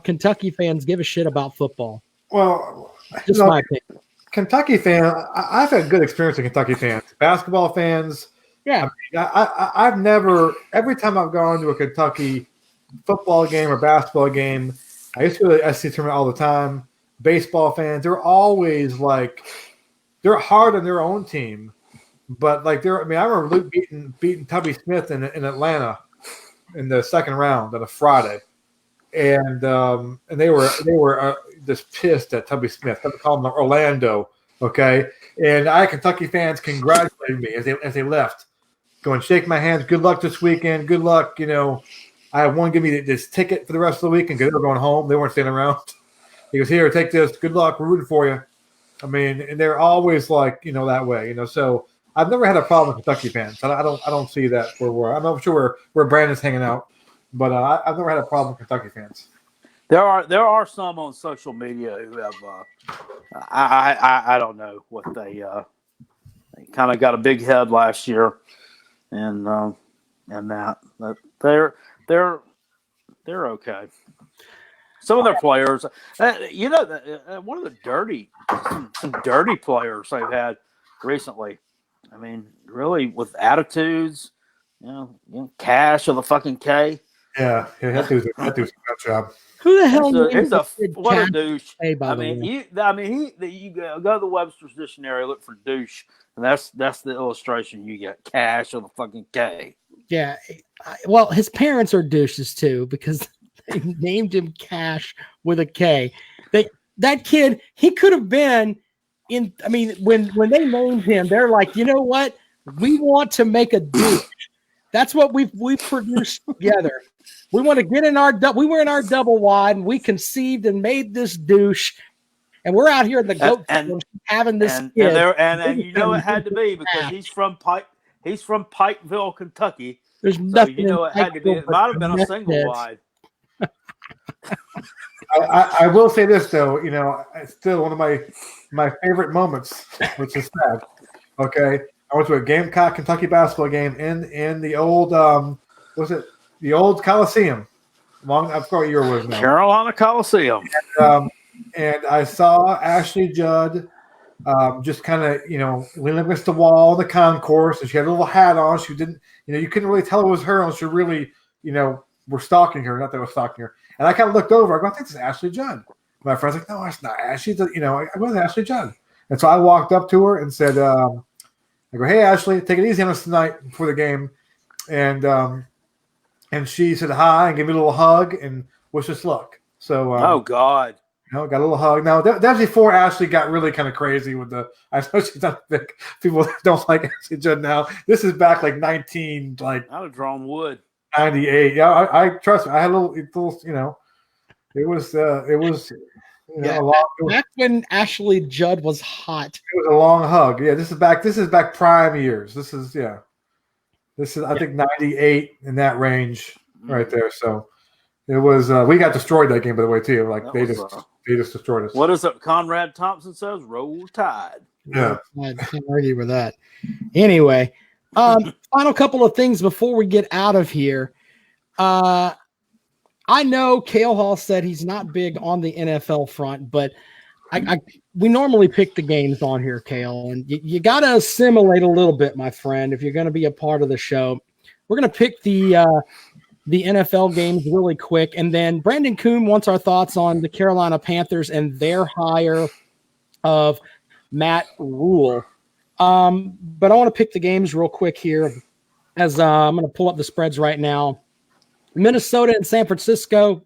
Kentucky fans give a shit about football. Well, just my opinion. Kentucky fan, I've had good experience with Kentucky fans. Basketball fans, yeah. I've never, every time I've gone to a Kentucky football game or basketball game, I used to go to the SEC tournament all the time. Baseball fans, they're always like, they're hard on their own team. But like I remember Luke beating Tubby Smith in Atlanta in the second round on a Friday, and they were just pissed at Tubby Smith. They called him Orlando, okay. And Kentucky fans congratulated me as they left, go and shake my hands. Good luck this weekend. Good luck. I have one give me this ticket for the rest of the weekend because they were going home. They weren't staying around. He goes, here, take this. Good luck. We're rooting for you. I mean, and they're always like, that way, So I've never had a problem with Kentucky fans. I don't see that where we're. I'm not sure where Brandon's hanging out, but I've never had a problem with Kentucky fans. There are some on social media who have I don't know what they kind of got a big head last year, and that they're okay. Some of their players, one of the some dirty players they've had recently. I mean, really with attitudes, Cash or the fucking K. Yeah, that dude's a good job. Who the hell? What a douche! You go to the Webster's dictionary, look for douche, and that's the illustration you get. Cash or the fucking K. Yeah, well, his parents are douches too because they named him Cash with a K. That kid, he could have been in. I mean, when they named him, they're like, you know what? We want to make a douche. That's what we produced together. We want to get in we were in our double wide and we conceived and made this douche. And we're out here in the goat having this kid. And you know it had to be because he's from Pikeville, Kentucky. There's nothing. So it had to be. It might have been a single wide. I will say this though, it's still one of my favorite moments, which is sad. Okay. I went to a Gamecock Kentucky basketball game in the old the old Coliseum. I forgot what year it was now. Carolina Coliseum. And I saw Ashley Judd just kind of, leaning against the wall in the concourse, and she had a little hat on. She didn't, you couldn't really tell it was her unless you really, were stalking her. Not that I was stalking her. And I kind of looked over. I go, I think this is Ashley Judd. My friend's like, no, it's not Ashley. I was Ashley Judd. And so I walked up to her and said, I go, hey, Ashley, take it easy on us tonight before the game. And she said hi and gave me a little hug and wished us luck. So, oh, God. Got a little hug. Now, that's before Ashley got really kind of crazy with I know she's not thick. People don't like Ashley Judd now. This is back like 19, like. I would have drawn wood. 98. Yeah, I trust me. I had a little, it was back when Ashley Judd was hot. It was a long hug. Yeah, this is back prime years. This is I think 98 in that range right there. So it was we got destroyed that game, by the way, too. Like they just destroyed us. What is it? Conrad Thompson says, "Roll Tide." Yeah, I can't argue with that. Anyway, final couple of things before we get out of here. I know Cale Hall said he's not big on the NFL front, but we normally pick the games on here, Cale, and you got to assimilate a little bit, my friend, if you're going to be a part of the show. We're going to pick the NFL games really quick, and then Brandon Kuhn wants our thoughts on the Carolina Panthers and their hire of Matt Rule. But I want to pick the games real quick here as I'm going to pull up the spreads right now. Minnesota and San Francisco.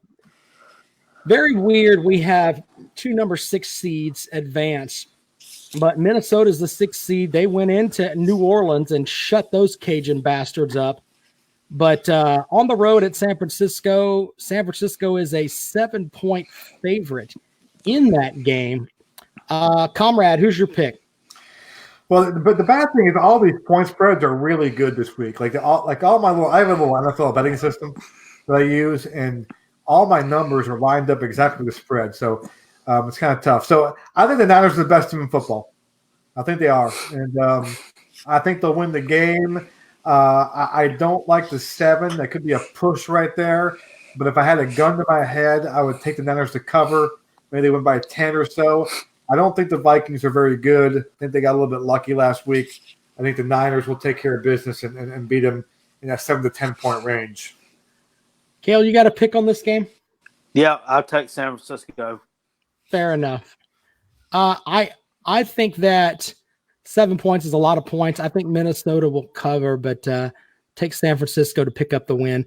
Very weird. We have two number 6 seeds advance, but Minnesota is the 6th seed. They went into New Orleans and shut those Cajun bastards up. But on the road at San Francisco is a 7-point favorite in that game. Comrade, who's your pick? Well, but the bad thing is all these point spreads are really good this week. I have a little NFL betting system that I use, and all my numbers are lined up exactly with the spread. So it's kind of tough. So I think the Niners are the best team in football. I think they are, and I think they'll win the game. I don't like the 7. That could be a push right there. But if I had a gun to my head, I would take the Niners to cover. Maybe they win by 10 or so. I don't think the Vikings are very good. I think they got a little bit lucky last week. I think the Niners will take care of business and beat them in that 7 to 10 point range. Cale, you got a pick on this game? Yeah, I'll take San Francisco. Fair enough. I think that 7 points is a lot of points. I think Minnesota will cover, but take San Francisco to pick up the win.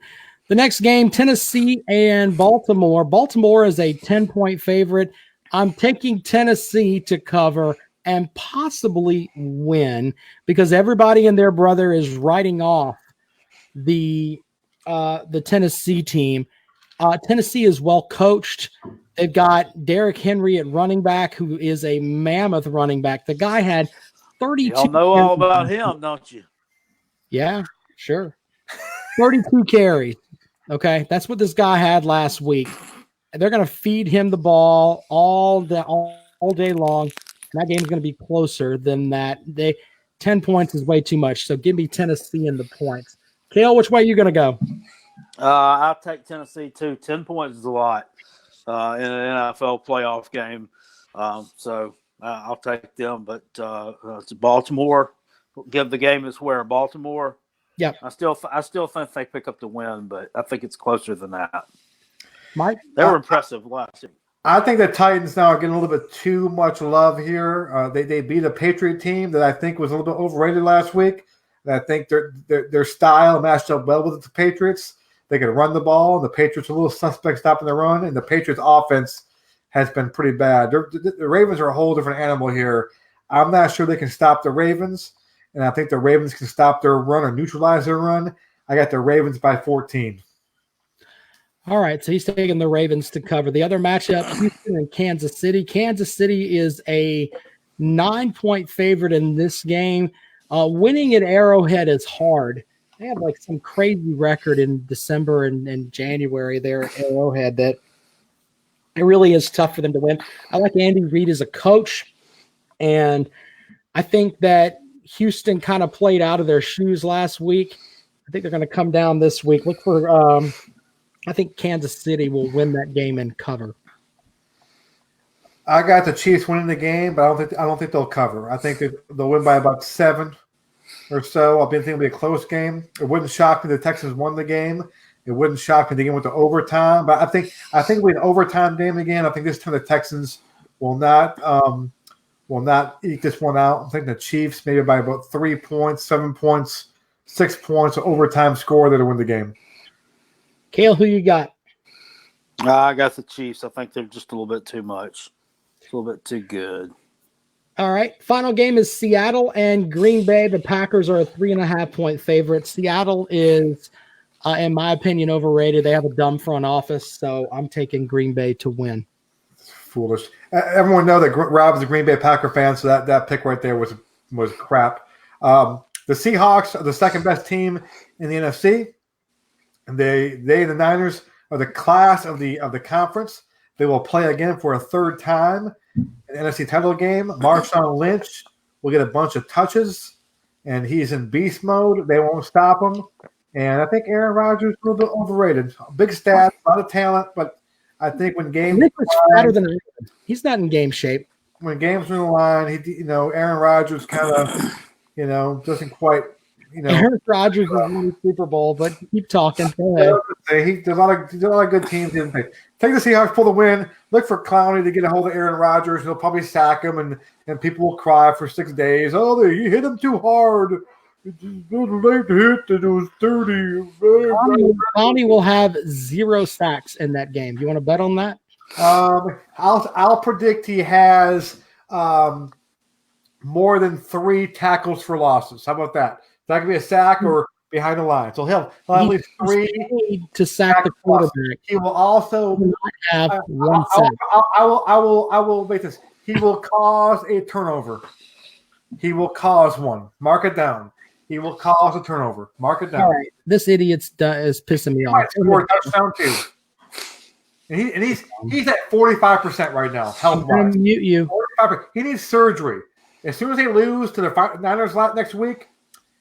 The next game, Tennessee and Baltimore. Baltimore is a 10-point favorite. I'm taking Tennessee to cover and possibly win because everybody and their brother is writing off the Tennessee team. Tennessee is well coached. They've got Derrick Henry at running back, who is a mammoth running back. The guy had 32. Y'all know all about him, don't you? Yeah, sure. 32 carries. Okay, that's what this guy had last week. They're going to feed him the ball all day long. And that game's going to be closer than that. 10 points is way too much. So give me Tennessee in the points. Kale, which way are you going to go? I'll take Tennessee too. 10 points is a lot in an NFL playoff game. So I'll take them. But it's Baltimore. Give the game its where Baltimore. Yeah, I still think they pick up the win, but I think it's closer than that. Mike, they were impressive last year. I think the Titans now are getting a little bit too much love here. They beat a Patriot team that I think was a little bit overrated last week. And I think their style matched up well with the Patriots. They can run the ball, and the Patriots are a little suspect stopping the run, and the Patriots' offense has been pretty bad. The Ravens are a whole different animal here. I'm not sure they can stop the Ravens, and I think the Ravens can stop their run or neutralize their run. I got the Ravens by 14. All right, so he's taking the Ravens to cover. The other matchup, Houston and Kansas City. Kansas City is a 9-point favorite in this game. Winning at Arrowhead is hard. They have like some crazy record in December and January there at Arrowhead that it really is tough for them to win. I like Andy Reid as a coach, and I think that Houston kind of played out of their shoes last week. I think they're going to come down this week. Look for I think Kansas City will win that game and cover. I got the Chiefs winning the game, but I don't think they'll cover. I think they'll win by about 7 or so. I think it'll be a close game. It wouldn't shock me the Texans won the game. It wouldn't shock me the game went to overtime. But I think it'll be an overtime game again. I think this time the Texans will not eke this one out. I think the Chiefs maybe by about 3 points, 7 points, 6 points, overtime score that'll win the game. Kale, who you got? I got the Chiefs. I think they're just a little bit too much. It's a little bit too good. All right. Final game is Seattle and Green Bay. The Packers are a 3.5-point favorite. Seattle is, in my opinion, overrated. They have a dumb front office, so I'm taking Green Bay to win. It's foolish. Everyone knows that Rob is a Green Bay Packer fan, so that pick right there was crap. The Seahawks are the second best team in the NFC. And they the Niners are the class of the conference. They will play again for a third time in the NFC title game. Marshawn Lynch will get a bunch of touches, and he's in beast mode. They won't stop him. And I think Aaron Rodgers is a little bit overrated. Big stats, a lot of talent, but I think when games better than he's not in game shape. When games are in the line, Aaron Rodgers kind of doesn't quite. Aaron Rodgers is in the Super Bowl, but keep talking. Go ahead. There's a lot of good teams. Take the Seahawks, pull the win. Look for Clowney to get a hold of Aaron Rodgers. He'll probably sack him, and people will cry for 6 days. Oh, he hit him too hard. It was late hit. It was 30. Clowney will have 0 sacks in that game. You want to bet on that? I'll predict he has more than 3 tackles for losses. How about that? That could be a sack or behind the line. So he'll at least 3 to sack the quarterback. He will also not have 1 sack. I will make this. He will cause a turnover. He will cause one. Mark it down. He will cause a turnover. Mark it down. All right. This idiot's is pissing me He off. might score a touchdown too. And he's at 45% right now. I'm going to mute you. 45%. He needs surgery. As soon as they lose to the Niners next week,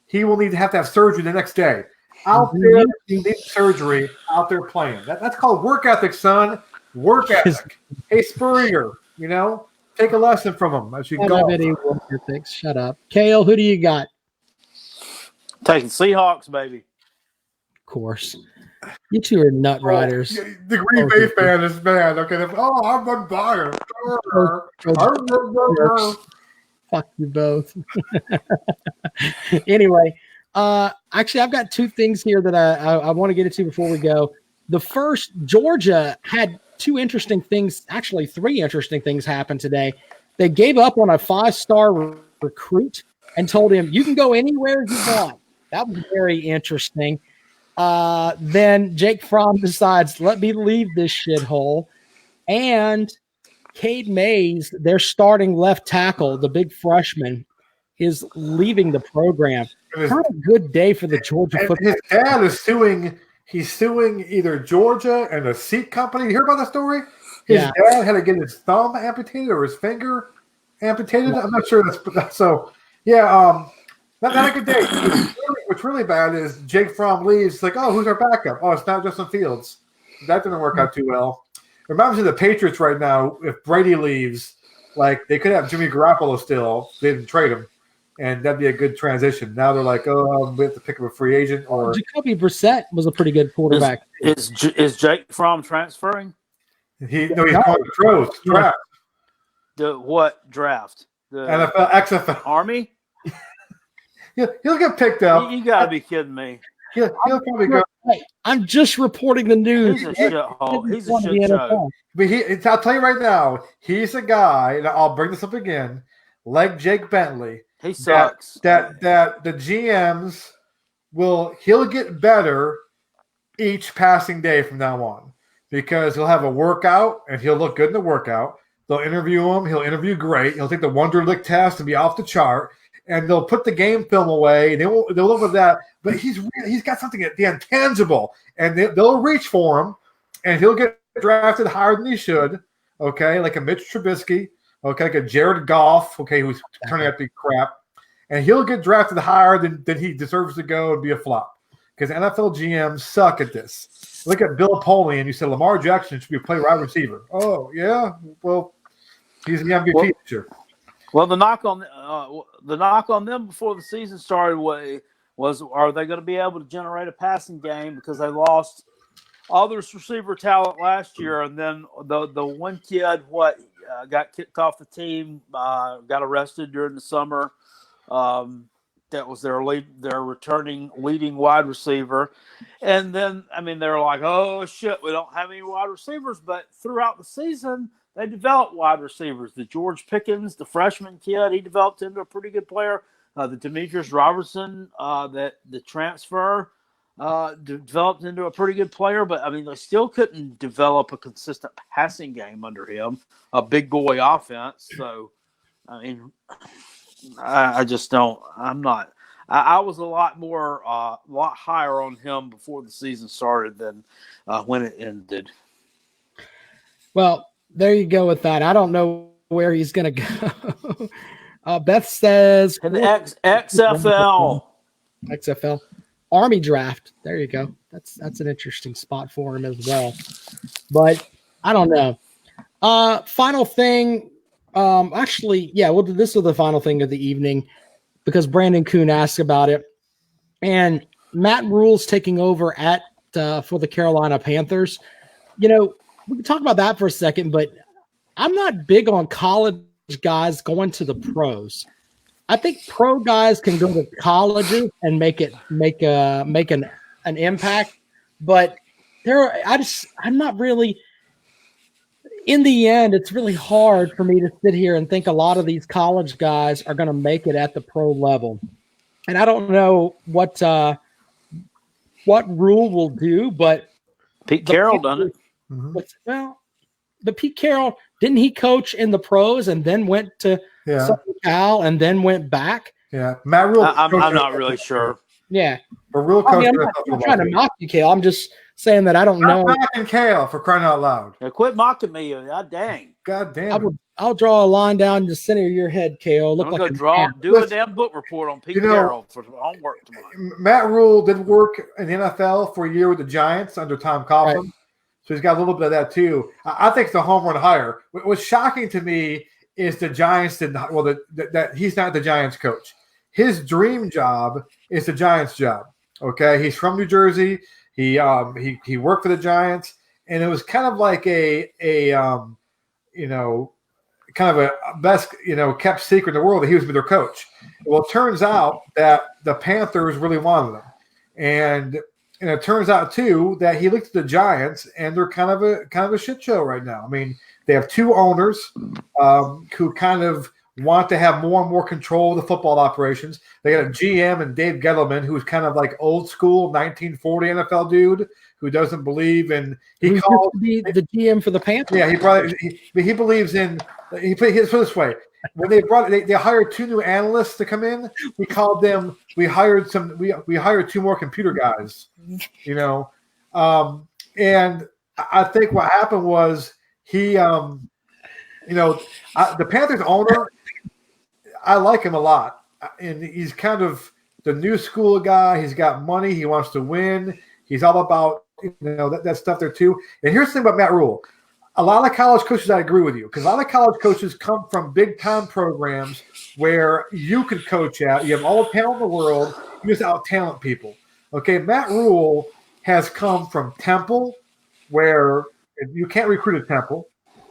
he will need to have surgery the next day. Out there, he needs surgery. Out there playing. That's called work ethic, son. Work ethic. Hey, Spurrier, take a lesson from him as you go. Shut up. Kale, who do you got? Taking Seahawks, baby. Of course. You two are nut riders. The Green Bay fan is mad. Okay, I'm unbiased. Fuck you both. Anyway, actually, I've got 2 things here that I want to get into before we go. The first, Georgia had 2 interesting things, actually 3 interesting things happen today. They gave up on a 5-star recruit and told him, you can go anywhere you want. That was very interesting. Then Jake Fromm decides, let me leave this shithole. And Cade Mays, their starting left tackle, the big freshman, is leaving the program. Not a good day for the Georgia football. His dad is suing. He's suing either Georgia and a seat company. You hear about the story? His dad had to get his thumb amputated or his finger amputated. I'm not sure that's so. Yeah, not a good day. What's really bad is Jake Fromm leaves. It's like, oh, who's our backup? Oh, it's not Justin Fields. That didn't work out too well. It reminds me of the Patriots right now. If Brady leaves, like they could have Jimmy Garoppolo still. They didn't trade him, and that'd be a good transition. Now they're like, oh, we have to pick up a free agent. Or Jacoby Brissett was a pretty good quarterback. Is Jake Fromm transferring? He's going to pros draft. The what draft? The NFL, XFL. Army? He'll get picked up. You got to be kidding me. He'll probably go. I'm just reporting the news. He's a shithole. He's a shit show. But I'll tell you right now, he's a guy, and I'll bring this up again, like Jake Bentley. He sucks. That the GMs he'll get better each passing day from now on because he'll have a workout and he'll look good in the workout. They'll interview him. He'll interview great. He'll take the Wonderlic test and be off the chart. And they'll put the game film away. They'll look at that. But he's got something the intangible, and they'll reach for him, and he'll get drafted higher than he should. Okay, like a Mitch Trubisky. Okay, like a Jared Goff. Okay, who's turning out to be crap, and he'll get drafted higher than he deserves to go and be a flop because NFL GMs suck at this. Look at Bill Polian. You said Lamar Jackson should be a play wide receiver. Oh yeah, well he's the MVP this year. Well, the knock on them before the season started was are they going to be able to generate a passing game because they lost all their receiver talent last year, and then the one kid got kicked off the team, got arrested during the summer. That was their returning leading wide receiver, and then they're like, oh shit, we don't have any wide receivers, but throughout the season. They developed wide receivers. The George Pickens, the freshman kid, he developed into a pretty good player. The Demetrius Robertson, the transfer, developed into a pretty good player. But, they still couldn't develop a consistent passing game under him, a big boy offense. So, I just don't – I'm not – I was a lot higher on him before the season started than when it ended. Well – there you go with that. I don't know where he's going to go. Beth says an XFL. Army draft. There you go. That's an interesting spot for him as well. But I don't know. Final thing. This was the final thing of the evening because Brandon Kuhn asked about it, and Matt Rule's taking over for the Carolina Panthers. We can talk about that for a second, but I'm not big on college guys going to the pros. I think pro guys can go to colleges and make an impact, but I'm not really. In the end, it's really hard for me to sit here and think a lot of these college guys are going to make it at the pro level, and I don't know what Rule will do, but Pete Carroll done it. Mm-hmm. But Pete Carroll, didn't he coach in the pros and then went to Southern Cal and then went back? Yeah, Matt Rule. I'm not really sure. Yeah, but Rule coach. I'm not trying to knock you, Cale. I'm just saying that I don't know. I'm knocking Cale for crying out loud. Yeah, quit mocking me. God dang. God damn. I'll draw a line down the center of your head, Cale. I'm going to do a damn book report on Pete Carroll for homework tomorrow. Matt Rule did work in the NFL for a year with the Giants under Tom Coughlin. Right. So he's got a little bit of that too. I think it's the home run hire. What was shocking to me is the Giants did not. Well, that he's not the Giants coach. His dream job is the Giants job. Okay, he's from New Jersey. He worked for the Giants, and it was kind of like a best kept secret in the world that he was their coach. Well, it turns out that the Panthers really wanted him, and And it turns out too that he looked at the Giants, and they're kind of a shit show right now. I mean, they have two owners who kind of want to have more and more control of the football operations. They got a GM and Dave Gettleman, who's kind of like old school 1940 NFL dude who doesn't believe in. He called the GM for the Panthers. Yeah, he believes in. He put it this way: when they hired two new analysts to come in, he called them. We hired two more computer guys. You know, and I think what happened was he, the Panthers owner. I like him a lot, and he's kind of the new school guy. He's got money. He wants to win. He's all about that stuff there too. And here's the thing about Matt Rule. A lot of college coaches, I agree with you, because a lot of college coaches come from big-time programs where you could coach at. You have all the talent in the world. You just out-talent people. Okay, Matt Rule has come from Temple, where you can't recruit at Temple,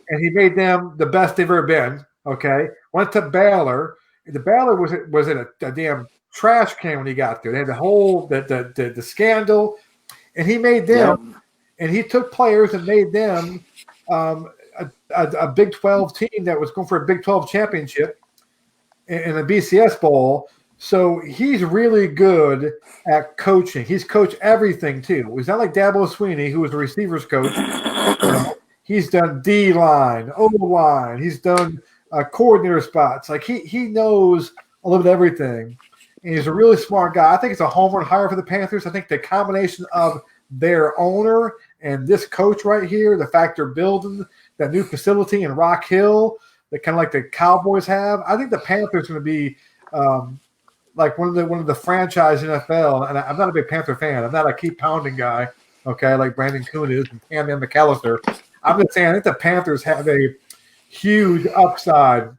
and he made them the best they've ever been. Okay, went to Baylor. The Baylor was in a damn trash can when he got there. They had the whole the scandal, and he made them, and he took players and made them a Big 12 team that was going for a Big 12 championship in a BCS bowl. So he's really good at coaching. He's coached everything too. He's not like Dabo Swinney, who was a receivers coach. He's done D-line, O-line. He's done coordinator spots. Like he knows a little bit of everything. And he's a really smart guy. I think it's a home run hire for the Panthers. I think the combination of their owner and this coach right here, the fact they're building that new facility in Rock Hill, that kind of like the Cowboys have. I think the Panthers are going to be like one of the franchise NFL. And I'm not a big Panther fan. I'm not a keep pounding guy. Okay, like Brandon Kuhn is and Tammy McAllister. I'm just saying I think the Panthers have a huge upside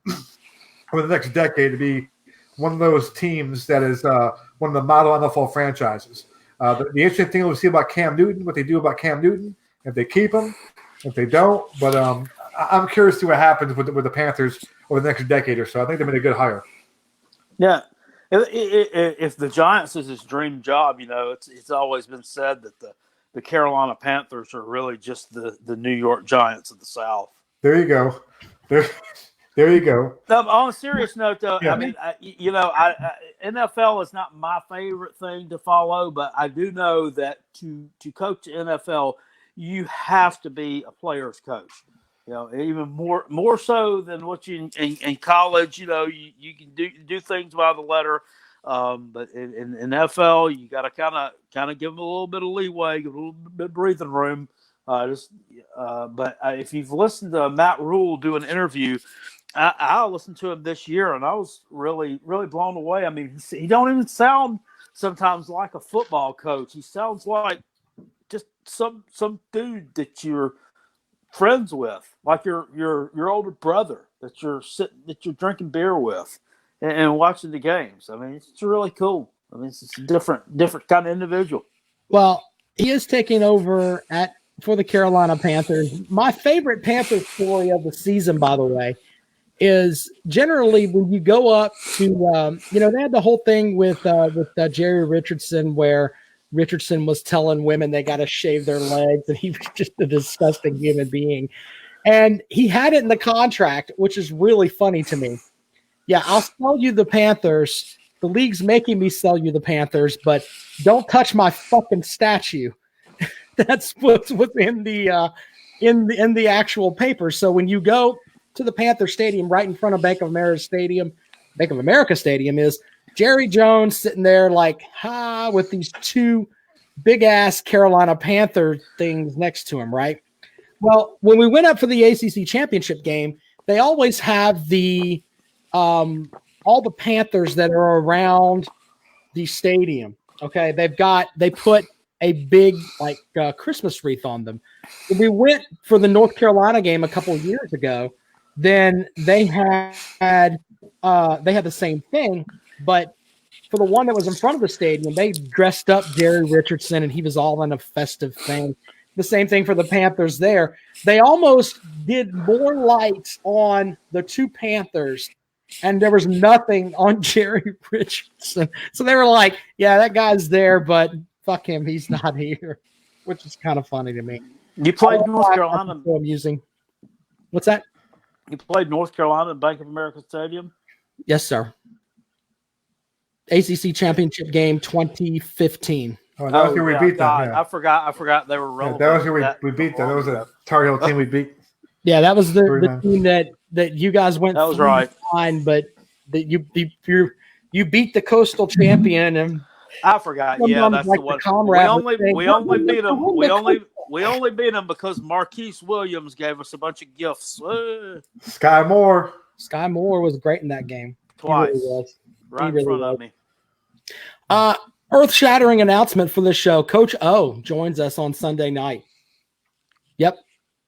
over the next decade to be one of those teams that is one of the model NFL franchises. The interesting thing we'll see about Cam Newton, what they do about Cam Newton, if they keep him, if they don't. But I'm curious to see what happens with the Panthers over the next decade or so. I think they've been a good hire. Yeah. If the Giants is his dream job, it's always been said that the Carolina Panthers are really just the New York Giants of the South. There you go. There you go. No, on a serious note, though, Yeah. I mean, NFL is not my favorite thing to follow, but I do know that to coach the NFL, you have to be a player's coach. Even more so than what you in college. You can do things by the letter, but in NFL, you got to kind of give them a little bit of leeway, give a little bit of breathing room. But if you've listened to Matt Rule do an interview, I listened to him this year, and I was really, really blown away. I mean, he don't even sound sometimes like a football coach. He sounds like just some dude that you're friends with, like your older brother that you're drinking beer with and watching the games. I mean, it's really cool. I mean, it's a different kind of individual. Well, he is taking over for the Carolina Panthers. My favorite Panther story of the season, by the way, is generally when you go up to, they had the whole thing with Jerry Richardson where Richardson was telling women they got to shave their legs, and he was just a disgusting human being. And he had it in the contract, which is really funny to me. Yeah, I'll sell you the Panthers. The league's making me sell you the Panthers, but don't touch my fucking statue. That's what's in the in the actual paper. So when you go to the Panther Stadium, right in front of Bank of America Stadium is Jerry Jones sitting there like with these two big ass Carolina Panther things next to him, right? Well, when we went up for the ACC championship game, they always have the all the Panthers that are around the stadium. Okay, they put a big Christmas wreath on them. When we went for the North Carolina game a couple of years ago, then they had the same thing, but for the one that was in front of the stadium, they dressed up Jerry Richardson, and he was all in a festive thing. The same thing for the Panthers there. They almost did more lights on the two Panthers, and there was nothing on Jerry Richardson. So they were like, yeah, that guy's there, but fuck him. He's not here, which is kind of funny to me. You played North Carolina. So amusing. What's that? You played North Carolina at Bank of America Stadium? Yes, sir. ACC championship game 2015. Oh, that was who we beat them. Yeah. I forgot they were relevant. Yeah, that was who we beat them. That was a Tar Heel team we beat. Yeah, that was the team that you guys went. That was right. Fine, but that you beat the Coastal champion, and I forgot. Yeah, that's the one. We only beat them. We only beat them because Marquise Williams gave us a bunch of gifts. Sky Moore was great in that game. Twice. He really was. Right in front of me. Earth-shattering announcement for this show. Coach O joins us on Sunday night. Yep,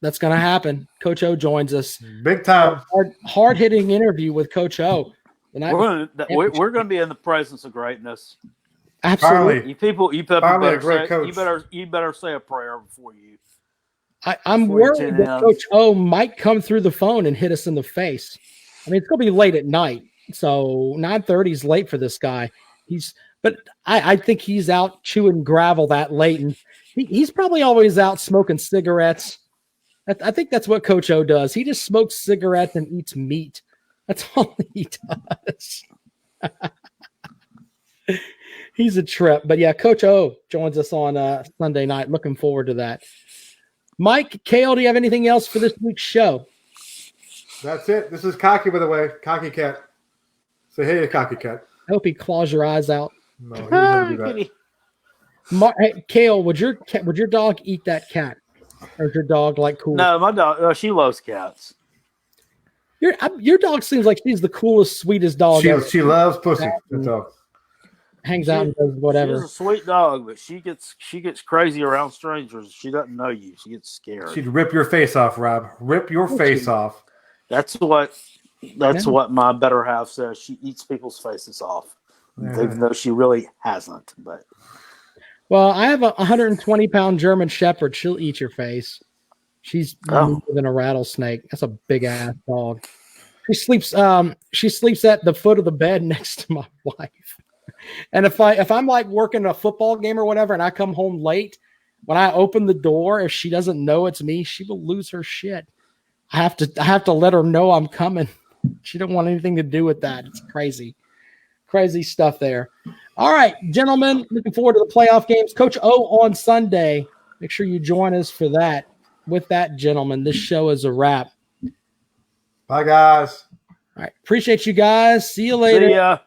that's going to happen. Coach O joins us. Big time. Hard-hitting interview with Coach O. We're going to be in the presence of greatness. Absolutely. You people you better say a prayer before you. I'm worried that Coach O might come through the phone and hit us in the face. I mean, it's going to be late at night. So 9:30 is late for this guy. But I think he's out chewing gravel that late, and he's probably always out smoking cigarettes. I think that's what Coach O does. He just smokes cigarettes and eats meat. That's all he does. He's a trip. But yeah, Coach O joins us on Sunday night. Looking forward to that. Mike, Kale, do you have anything else for this week's show? That's it. This is Cocky, by the way. Cocky Cat. Say hey to Cocky Cat. I hope he claws your eyes out. No, he doesn't do that. Hey, Kale, would your dog eat that cat? Or is your dog like cool? No, my dog, she loves cats. Your dog seems like she's the coolest, sweetest dog ever. She loves pussy. That's all. Hangs out and does whatever. She's a sweet dog, but she gets crazy around strangers. She doesn't know you. She gets scared. She'd rip your face off, Rob. Rip your face off. That's what my better half says. She eats people's faces off, even though she really hasn't. But well, I have a 120-pound German Shepherd. She'll eat your face. She's more than a rattlesnake. That's a big ass dog. She sleeps at the foot of the bed next to my wife. And if I'm like working a football game or whatever, and I come home late, when I open the door, if she doesn't know it's me, she will lose her shit. I have to let her know I'm coming. She don't want anything to do with that. It's crazy stuff there. All right, gentlemen, looking forward to the playoff games. Coach O on Sunday. Make sure you join us for that. With that, gentlemen, this show is a wrap. Bye, guys. All right, appreciate you guys. See you later. See ya.